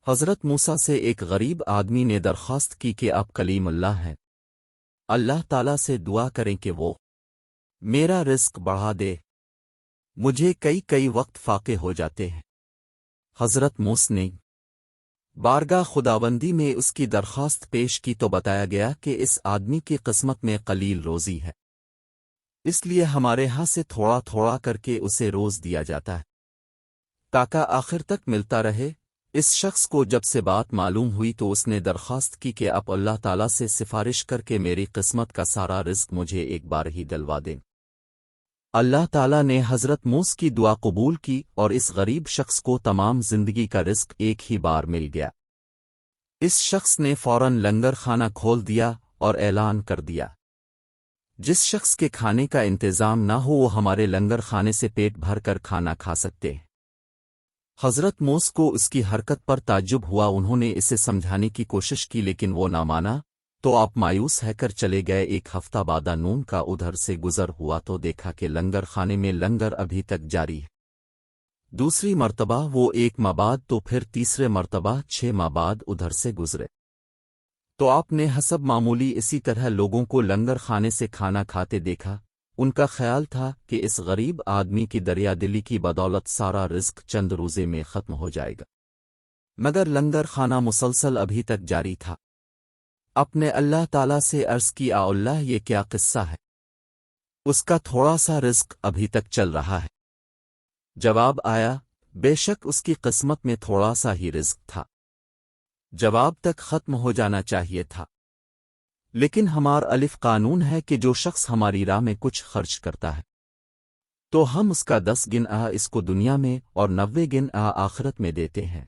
حضرت موسیٰ سے ایک غریب آدمی نے درخواست کی کہ آپ کلیم اللہ ہیں، اللہ تعالیٰ سے دعا کریں کہ وہ میرا رزق بڑھا دے، مجھے کئی وقت فاقے ہو جاتے ہیں۔ حضرت موسیٰ نے بارگاہ خداوندی میں اس کی درخواست پیش کی تو بتایا گیا کہ اس آدمی کی قسمت میں قلیل روزی ہے، اس لیے ہمارے ہاں سے تھوڑا تھوڑا کر کے اسے روز دیا جاتا ہے تاکہ آخر تک ملتا رہے۔ اس شخص کو جب سے بات معلوم ہوئی تو اس نے درخواست کی کہ آپ اللہ تعالیٰ سے سفارش کر کے میری قسمت کا سارا رزق مجھے ایک بار ہی دلوا دیں۔ اللہ تعالیٰ نے حضرت موسیٰ کی دعا قبول کی اور اس غریب شخص کو تمام زندگی کا رزق ایک ہی بار مل گیا۔ اس شخص نے فوراً لنگر خانہ کھول دیا اور اعلان کر دیا، جس شخص کے کھانے کا انتظام نہ ہو وہ ہمارے لنگر خانے سے پیٹ بھر کر کھانا کھا سکتے ہیں۔ حضرت موسیٰ کو اس کی حرکت پر تعجب ہوا، انہوں نے اسے سمجھانے کی کوشش کی لیکن وہ نہ مانا، تو آپ مایوس ہے کر چلے گئے۔ ایک ہفتہ بعد نون کا ادھر سے گزر ہوا تو دیکھا کہ لنگر خانے میں لنگر ابھی تک جاری ہے۔ دوسری مرتبہ وہ 1 ماہ بعد تو پھر تیسرے مرتبہ 6 ماہ بعد ادھر سے گزرے تو آپ نے حسب معمولی اسی طرح لوگوں کو لنگر خانے سے کھانا کھاتے دیکھا۔ ان کا خیال تھا کہ اس غریب آدمی کی دریا دلی کی بدولت سارا رزق چند روزے میں ختم ہو جائے گا، مگر لنگر خانہ مسلسل ابھی تک جاری تھا۔ اپنے اللہ تعالیٰ سے عرض کی، آ اللہ یہ کیا قصہ ہے، اس کا تھوڑا سا رزق ابھی تک چل رہا ہے۔ جواب آیا، بے شک اس کی قسمت میں تھوڑا سا ہی رزق تھا، جواب تک ختم ہو جانا چاہیے تھا، لیکن ہمار الف قانون ہے کہ جو شخص ہماری راہ میں کچھ خرچ کرتا ہے تو ہم اس کا 10 گن اس کو دنیا میں اور 90 گن آخرت میں دیتے ہیں۔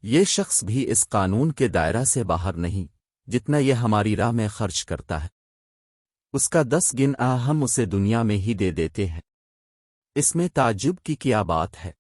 یہ شخص بھی اس قانون کے دائرہ سے باہر نہیں، جتنا یہ ہماری راہ میں خرچ کرتا ہے اس کا 10 گن ہم اسے دنیا میں ہی دے دیتے ہیں۔ اس میں تعجب کی کیا بات ہے؟